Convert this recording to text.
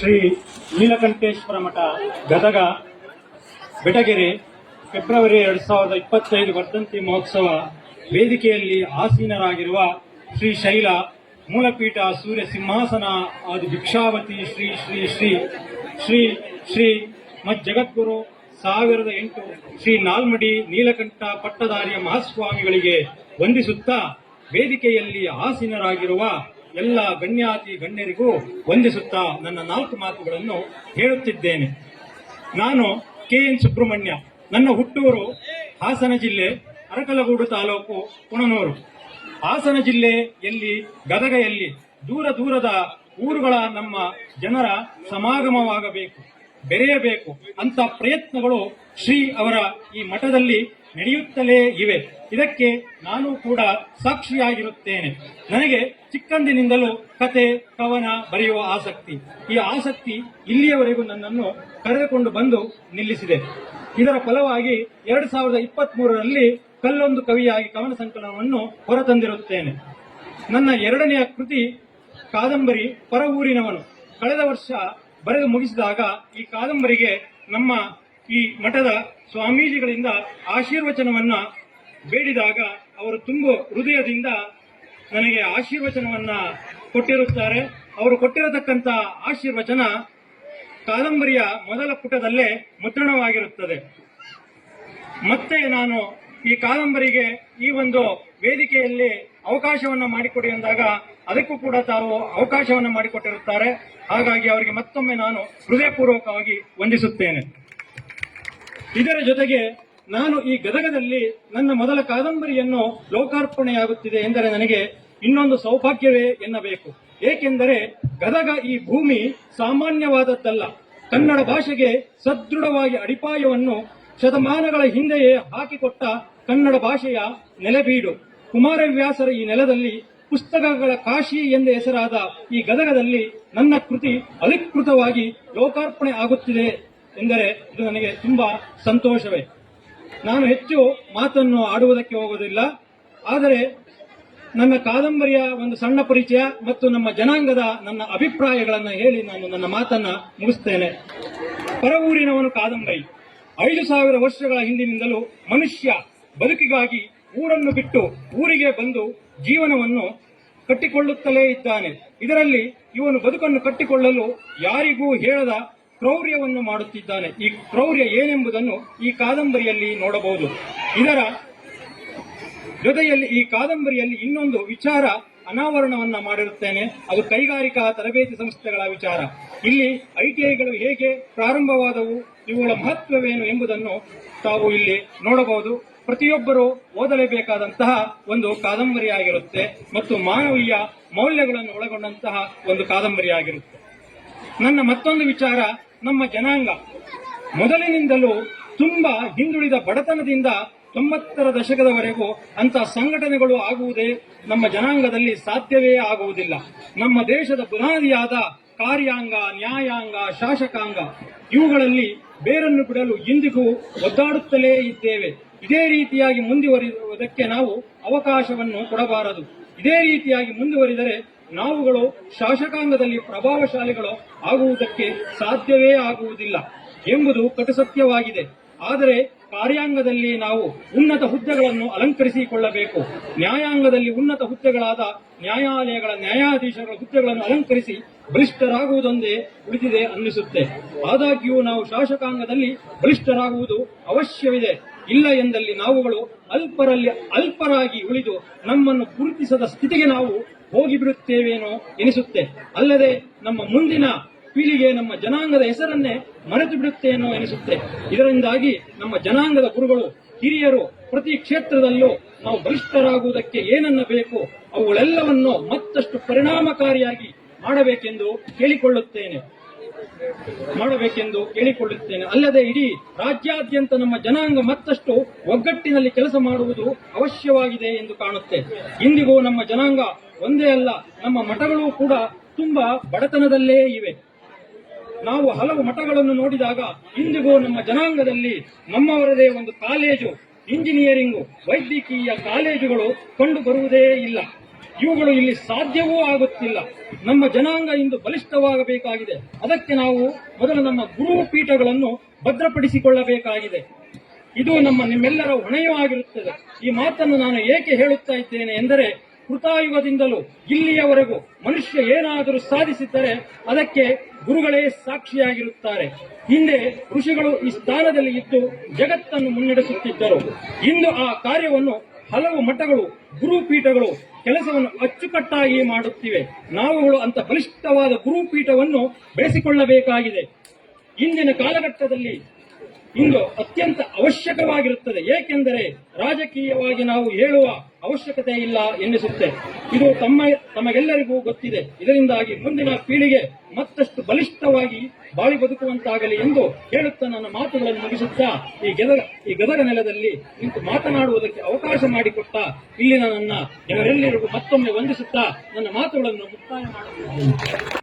ಶ್ರೀ ನೀಲಕಂಠೇಶ್ವರ ಮಠ Gadag Betageri February 2025 ವರ್ಧಂತಿ ಮಹೋತ್ಸವ ವೇದಿಕೆಯಲ್ಲಿ ಆಸೀನರಾಗಿರುವ ಶ್ರೀ ಶೈಲ ಮೂಲಪೀಠ ಸೂರ್ಯ ಸಿಂಹಾಸನ ಆದಿ ಭಿಕ್ಷಾವತಿ ಶ್ರೀ ಶ್ರೀ ಶ್ರೀ ಶ್ರೀ ಶ್ರೀ ಜಗದ್ಗುರು 1008 ಶ್ರೀ ನಾಲ್ಮಡಿ ನೀಲಕಂಠ ಪಟ್ಟದಾರಿಯ ಮಹಾಸ್ವಾಮಿಗಳಿಗೆ ವಂದಿಸುತ್ತಾ ವೇದಿಕೆಯಲ್ಲಿ ಆಸೀನರಾಗಿರುವ ಎಲ್ಲ ಗಣ್ಯಾತಿ ಗಣ್ಯರಿಗೂ ವಂದಿಸುತ್ತಾ ನನ್ನ 4 ಮಾತುಗಳನ್ನು ಹೇಳುತ್ತಿದ್ದೇನೆ. ನಾನು KN ಸುಬ್ರಹ್ಮಣ್ಯ. ನನ್ನ ಹುಟ್ಟೂರು ಹಾಸನ ಜಿಲ್ಲೆ ಅರಕಲಗೂಡು ತಾಲೂಕು ಕುಣನೂರು. ಹಾಸನ ಜಿಲ್ಲೆಯಲ್ಲಿ ಗದಗೆಯಲ್ಲಿ ದೂರ ದೂರದ ಊರುಗಳ ನಮ್ಮ ಜನರ ಸಮಾಗಮವಾಗಬೇಕು, ಬೆರೆಯಬೇಕು ಅಂತ ಪ್ರಯತ್ನಗಳು ಶ್ರೀ ಅವರ ಈ ಮಠದಲ್ಲಿ ನಡೆಯುತ್ತಲೇ ಇವೆ. ಇದಕ್ಕೆ ನಾನು ಕೂಡ ಸಾಕ್ಷಿಯಾಗಿರುತ್ತೇನೆ. ನನಗೆ ಚಿಕ್ಕಂದಿನಿಂದಲೂ ಕತೆ ಕವನ ಬರೆಯುವ ಆಸಕ್ತಿ. ಈ ಆಸಕ್ತಿ ಇಲ್ಲಿಯವರೆಗೂ ನನ್ನನ್ನು ಕರೆದುಕೊಂಡು ಬಂದು ನಿಲ್ಲಿಸಿದೆ. ಇದರ ಫಲವಾಗಿ 2023ರಲ್ಲಿ ಕಲ್ಲೊಂದು ಕವಿಯಾಗಿ ಕವನ ಸಂಕಲನವನ್ನು ಹೊರತಂದಿರುತ್ತೇನೆ. ನನ್ನ 2ನೆಯ ಕೃತಿ ಕಾದಂಬರಿ ಪರ ಊರಿನವನು ಕಳೆದ ವರ್ಷ ಬರೆದು ಮುಗಿಸಿದಾಗ ಈ ಕಾದಂಬರಿಗೆ ನಮ್ಮ ಈ ಮಠದ ಸ್ವಾಮೀಜಿಗಳಿಂದ ಆಶೀರ್ವಚನವನ್ನ ಬೇಡಿದಾಗ ಅವರು ತುಂಬ ಹೃದಯದಿಂದ ನನಗೆ ಆಶೀರ್ವಚನವನ್ನ ಕೊಟ್ಟಿರುತ್ತಾರೆ. ಅವರು ಕೊಟ್ಟಿರತಕ್ಕಂಥ ಆಶೀರ್ವಚನ ಕಾದಂಬರಿಯ ಮೊದಲ ಪುಟದಲ್ಲೇ ಮುದ್ರಣವಾಗಿರುತ್ತದೆ. ಮತ್ತೆ ನಾನು ಈ ಕಾದಂಬರಿಗೆ ಈ ಒಂದು ವೇದಿಕೆಯಲ್ಲಿ ಅವಕಾಶವನ್ನ ಮಾಡಿಕೊಡಿ ಎಂದಾಗ ಅದಕ್ಕೂ ಕೂಡ ತಾವು ಅವಕಾಶವನ್ನ ಮಾಡಿಕೊಟ್ಟಿರುತ್ತಾರೆ. ಹಾಗಾಗಿ ಅವರಿಗೆ ಮತ್ತೊಮ್ಮೆ ನಾನು ಹೃದಯಪೂರ್ವಕವಾಗಿ ವಂದಿಸುತ್ತೇನೆ. ಇದರ ಜೊತೆಗೆ ನಾನು ಈ ಗದಗದಲ್ಲಿ ನನ್ನ ಮೊದಲ ಕಾದಂಬರಿಯನ್ನು ಲೋಕಾರ್ಪಣೆಯಾಗುತ್ತಿದೆ ಎಂದರೆ ನನಗೆ ಇನ್ನೊಂದು ಸೌಭಾಗ್ಯವೇ ಎನ್ನಬೇಕು. ಏಕೆಂದರೆ ಗದಗ ಈ ಭೂಮಿ ಸಾಮಾನ್ಯವಾದದ್ದಲ್ಲ. ಕನ್ನಡ ಭಾಷೆಗೆ ಸದೃಢವಾಗಿ ಅಡಿಪಾಯವನ್ನು ಶತಮಾನಗಳ ಹಿಂದೆಯೇ ಹಾಕಿಕೊಟ್ಟ ಕನ್ನಡ ಭಾಷೆಯ ನೆಲೆಬೀಡು. ಕುಮಾರವ್ಯಾಸರ ಈ ನೆಲದಲ್ಲಿ ಪುಸ್ತಕಗಳ ಕಾಶಿ ಎಂದೇ ಹೆಸರಾದ ಈ ಗದಗದಲ್ಲಿ ನನ್ನ ಕೃತಿ ಅಧಿಕೃತವಾಗಿ ಲೋಕಾರ್ಪಣೆ ಆಗುತ್ತಿದೆ ಎಂದರೆ ಇದು ನನಗೆ ತುಂಬಾ ಸಂತೋಷವೇ. ನಾನು ಹೆಚ್ಚು ಮಾತನ್ನು ಆಡುವುದಕ್ಕೆ ಹೋಗುವುದಿಲ್ಲ. ಆದರೆ ನನ್ನ ಕಾದಂಬರಿಯ ಒಂದು ಸಣ್ಣ ಪರಿಚಯ ಮತ್ತು ನಮ್ಮ ಜನಾಂಗದ ನನ್ನ ಅಭಿಪ್ರಾಯಗಳನ್ನು ಹೇಳಿ ನಾನು ನನ್ನ ಮಾತನ್ನ ಮುಗಿಸ್ತೇನೆ. ಪರ ಊರಿನವನು ಕಾದಂಬರಿ 5000 ವರ್ಷಗಳ ಹಿಂದಿನಿಂದಲೂ ಮನುಷ್ಯ ಬದುಕಿಗಾಗಿ ಊರನ್ನು ಬಿಟ್ಟು ಊರಿಗೆ ಬಂದು ಜೀವನವನ್ನು ಕಟ್ಟಿಕೊಳ್ಳುತ್ತಲೇ ಇದ್ದಾನೆ. ಇದರಲ್ಲಿ ಇವನು ಬದುಕನ್ನು ಕಟ್ಟಿಕೊಳ್ಳಲು ಯಾರಿಗೂ ಹೇಳದ ಕ್ರೌರ್ಯವನ್ನು ಮಾಡುತ್ತಿದ್ದಾನೆ. ಈ ಕ್ರೌರ್ಯ ಏನೆಂಬುದನ್ನು ಈ ಕಾದಂಬರಿಯಲ್ಲಿ ನೋಡಬಹುದು. ಇದರ ಜೊತೆಯಲ್ಲಿ ಈ ಕಾದಂಬರಿಯಲ್ಲಿ ಇನ್ನೊಂದು ವಿಚಾರ ಅನಾವರಣವನ್ನ ಮಾಡಿರುತ್ತೇನೆ. ಅದು ಕೈಗಾರಿಕಾ ತರಬೇತಿ ಸಂಸ್ಥೆಗಳ ವಿಚಾರ. ಇಲ್ಲಿ ITIಗಳು ಹೇಗೆ ಪ್ರಾರಂಭವಾದವು, ಇವುಗಳ ಮಹತ್ವವೇನು ಎಂಬುದನ್ನು ತಾವು ಇಲ್ಲಿ ನೋಡಬಹುದು. ಪ್ರತಿಯೊಬ್ಬರು ಓದಲೇಬೇಕಾದಂತಹ ಒಂದು ಕಾದಂಬರಿಯಾಗಿರುತ್ತೆ ಮತ್ತು ಮಾನವೀಯ ಮೌಲ್ಯಗಳನ್ನು ಒಳಗೊಂಡಂತಹ ಒಂದು ಕಾದಂಬರಿಯಾಗಿರುತ್ತೆ. ನನ್ನ ಮತ್ತೊಂದು ವಿಚಾರ ನಮ್ಮ ಜನಾಂಗ ಮೊದಲಿನಿಂದಲೂ ತುಂಬಾ ಹಿಂದುಳಿದ ಬಡತನದಿಂದ 90ರ ದಶಕದವರೆಗೂ ಅಂತ ಸಂಘಟನೆಗಳು ಆಗುವುದೇ ನಮ್ಮ ಜನಾಂಗದಲ್ಲಿ ಸಾಧ್ಯವೇ ಆಗುವುದಿಲ್ಲ. ನಮ್ಮ ದೇಶದ ಬುನಾದಿಯಾದ ಕಾರ್ಯಾಂಗ, ನ್ಯಾಯಾಂಗ, ಶಾಸಕಾಂಗ ಇವುಗಳಲ್ಲಿ ಬೇರನ್ನು ಬಿಡಲು ಇಂದಿಗೂ ಒದ್ದಾಡುತ್ತಲೇ ಇದ್ದೇವೆ. ಇದೇ ರೀತಿಯಾಗಿ ಮುಂದುವರಿಯುವುದಕ್ಕೆ ನಾವು ಅವಕಾಶವನ್ನು ಕೊಡಬಾರದು. ಇದೇ ರೀತಿಯಾಗಿ ಮುಂದುವರಿದರೆ ನಾವುಗಳು ಶಾಸಕಾಂಗದಲ್ಲಿ ಪ್ರಭಾವಶಾಲಿಗಳು ಆಗುವುದಕ್ಕೆ ಸಾಧ್ಯವೇ ಆಗುವುದಿಲ್ಲ ಎಂಬುದು ಕಟುಸತ್ಯವಾಗಿದೆ. ಆದರೆ ಕಾರ್ಯಾಂಗದಲ್ಲಿ ನಾವು ಉನ್ನತ ಹುದ್ದೆಗಳನ್ನು ಅಲಂಕರಿಸಿಕೊಳ್ಳಬೇಕು. ನ್ಯಾಯಾಂಗದಲ್ಲಿ ಉನ್ನತ ಹುದ್ದೆಗಳಾದ ನ್ಯಾಯಾಲಯಗಳ ನ್ಯಾಯಾಧೀಶರ ಹುದ್ದೆಗಳನ್ನು ಅಲಂಕರಿಸಿ ಬಲಿಷ್ಠರಾಗುವುದೊಂದೇ ಉಳಿದಿದೆ ಅನ್ನಿಸುತ್ತೆ. ಆದಾಗ್ಯೂ ನಾವು ಶಾಸಕಾಂಗದಲ್ಲಿ ಬಲಿಷ್ಠರಾಗುವುದು ಅವಶ್ಯವಿದೆ. ಇಲ್ಲ ಎಂದಲ್ಲಿ ನಾವುಗಳು ಅಲ್ಪರಾಗಿ ಉಳಿದು ನಮ್ಮನ್ನು ಗುರುತಿಸದ ಸ್ಥಿತಿಗೆ ನಾವು ಹೋಗಿಬಿಡುತ್ತೇವೇನೋ ಎನಿಸುತ್ತೆ. ಅಲ್ಲದೆ ನಮ್ಮ ಮುಂದಿನ ಪೀಳಿಗೆ ನಮ್ಮ ಜನಾಂಗದ ಹೆಸರನ್ನೇ ಮರೆತು ಬಿಡುತ್ತೇನೋ ಎನಿಸುತ್ತೆ. ಇದರಿಂದಾಗಿ ನಮ್ಮ ಜನಾಂಗದ ಗುರುಗಳು, ಹಿರಿಯರು ಪ್ರತಿ ಕ್ಷೇತ್ರದಲ್ಲೂ ನಾವು ಬಲಿಷ್ಠರಾಗುವುದಕ್ಕೆ ಏನನ್ನ ಬೇಕು ಅವುಗಳೆಲ್ಲವನ್ನು ಮತ್ತಷ್ಟು ಪರಿಣಾಮಕಾರಿಯಾಗಿ ಮಾಡಬೇಕೆಂದು ಕೇಳಿಕೊಳ್ಳುತ್ತೇನೆ. ಅಲ್ಲದೆ ಇಡೀ ರಾಜ್ಯಾದ್ಯಂತ ನಮ್ಮ ಜನಾಂಗ ಮತ್ತಷ್ಟು ಒಗ್ಗಟ್ಟಿನಲ್ಲಿ ಕೆಲಸ ಮಾಡುವುದು ಅವಶ್ಯವಾಗಿದೆ ಎಂದು ಕಾಣುತ್ತೆ. ಇಂದಿಗೂ ನಮ್ಮ ಜನಾಂಗ ಒಂದೇ ಅಲ್ಲ, ನಮ್ಮ ಮಠಗಳು ಕೂಡ ತುಂಬಾ ಬಡತನದಲ್ಲೇ ಇವೆ. ನಾವು ಹಲವು ಮಠಗಳನ್ನು ನೋಡಿದಾಗ ಇಂದಿಗೂ ನಮ್ಮ ಜನಾಂಗದಲ್ಲಿ ನಮ್ಮವರದೇ ಒಂದು ಕಾಲೇಜು, ಇಂಜಿನಿಯರಿಂಗು, ವೈದ್ಯಕೀಯ ಕಾಲೇಜುಗಳು ಕಂಡು ಬರುವುದೇ ಇಲ್ಲ. ಇವುಗಳು ಇಲ್ಲಿ ಸಾಧ್ಯವೂ ಆಗುತ್ತಿಲ್ಲ. ನಮ್ಮ ಜನಾಂಗ ಇಂದು ಬಲಿಷ್ಠವಾಗಬೇಕಾಗಿದೆ. ಅದಕ್ಕೆ ನಾವು ಮೊದಲು ನಮ್ಮ ಗುರುಪೀಠಗಳನ್ನು ಭದ್ರಪಡಿಸಿಕೊಳ್ಳಬೇಕಾಗಿದೆ. ಇದು ನಿಮ್ಮೆಲ್ಲರ ಹೊಣೆಯೂ ಆಗಿರುತ್ತದೆ. ಈ ಮಾತನ್ನು ನಾನು ಏಕೆ ಹೇಳುತ್ತಾ ಇದ್ದೇನೆ ಎಂದರೆ, ಕೃತಾಯುಗದಿಂದಲೂ ಇಲ್ಲಿಯವರೆಗೂ ಮನುಷ್ಯ ಏನಾದರೂ ಸಾಧಿಸಿದ್ದರೆ ಅದಕ್ಕೆ ಗುರುಗಳೇ ಸಾಕ್ಷಿಯಾಗಿರುತ್ತಾರೆ. ಹಿಂದೆ ಋಷಿಗಳು ಈ ಸ್ಥಾನದಲ್ಲಿ ಇದ್ದು ಜಗತ್ತನ್ನು ಮುನ್ನಡೆಸುತ್ತಿದ್ದರು. ಇಂದು ಆ ಕಾರ್ಯವನ್ನು ಹಲವು ಮಠಗಳು, ಗುರುಪೀಠಗಳು ಕೆಲಸವನ್ನು ಅಚ್ಚುಕಟ್ಟಾಗಿ ಮಾಡುತ್ತಿವೆ. ನಾವುಗಳು ಅಂತ ಬಲಿಷ್ಠವಾದ ಗುರುಪೀಠವನ್ನು ಬೆಳೆಸಿಕೊಳ್ಳಬೇಕಾಗಿದೆ. ಇಂದಿನ ಕಾಲಘಟ್ಟದಲ್ಲಿ ಇಂದು ಅತ್ಯಂತ ಅವಶ್ಯಕವಾಗಿರುತ್ತದೆ. ಏಕೆಂದರೆ ರಾಜಕೀಯವಾಗಿ ನಾವು ಹೇಳುವ ಅವಶ್ಯಕತೆ ಇಲ್ಲ ಎನ್ನಿಸುತ್ತೆ. ಇದು ತಮಗೆಲ್ಲರಿಗೂ ಗೊತ್ತಿದೆ. ಇದರಿಂದಾಗಿ ಮುಂದಿನ ಪೀಳಿಗೆ ಮತ್ತಷ್ಟು ಬಲಿಷ್ಠವಾಗಿ ಬಾಳಿ ಬದುಕುವಂತಾಗಲಿ ಎಂದು ಹೇಳುತ್ತಾ ನನ್ನ ಮಾತುಗಳನ್ನು ಮುಗಿಸುತ್ತಾ ಈ ಗದಗ ನೆಲದಲ್ಲಿ ನಿಂತು ಮಾತನಾಡುವುದಕ್ಕೆ ಅವಕಾಶ ಮಾಡಿಕೊಟ್ಟ ಇಲ್ಲಿನ ನನ್ನ ಜನರೆಲ್ಲರಿಗೂ ಮತ್ತೊಮ್ಮೆ ವಂದಿಸುತ್ತಾ ನನ್ನ ಮಾತುಗಳನ್ನು ಮುಕ್ತಾಯ ಮಾಡುತ್ತೇನೆ.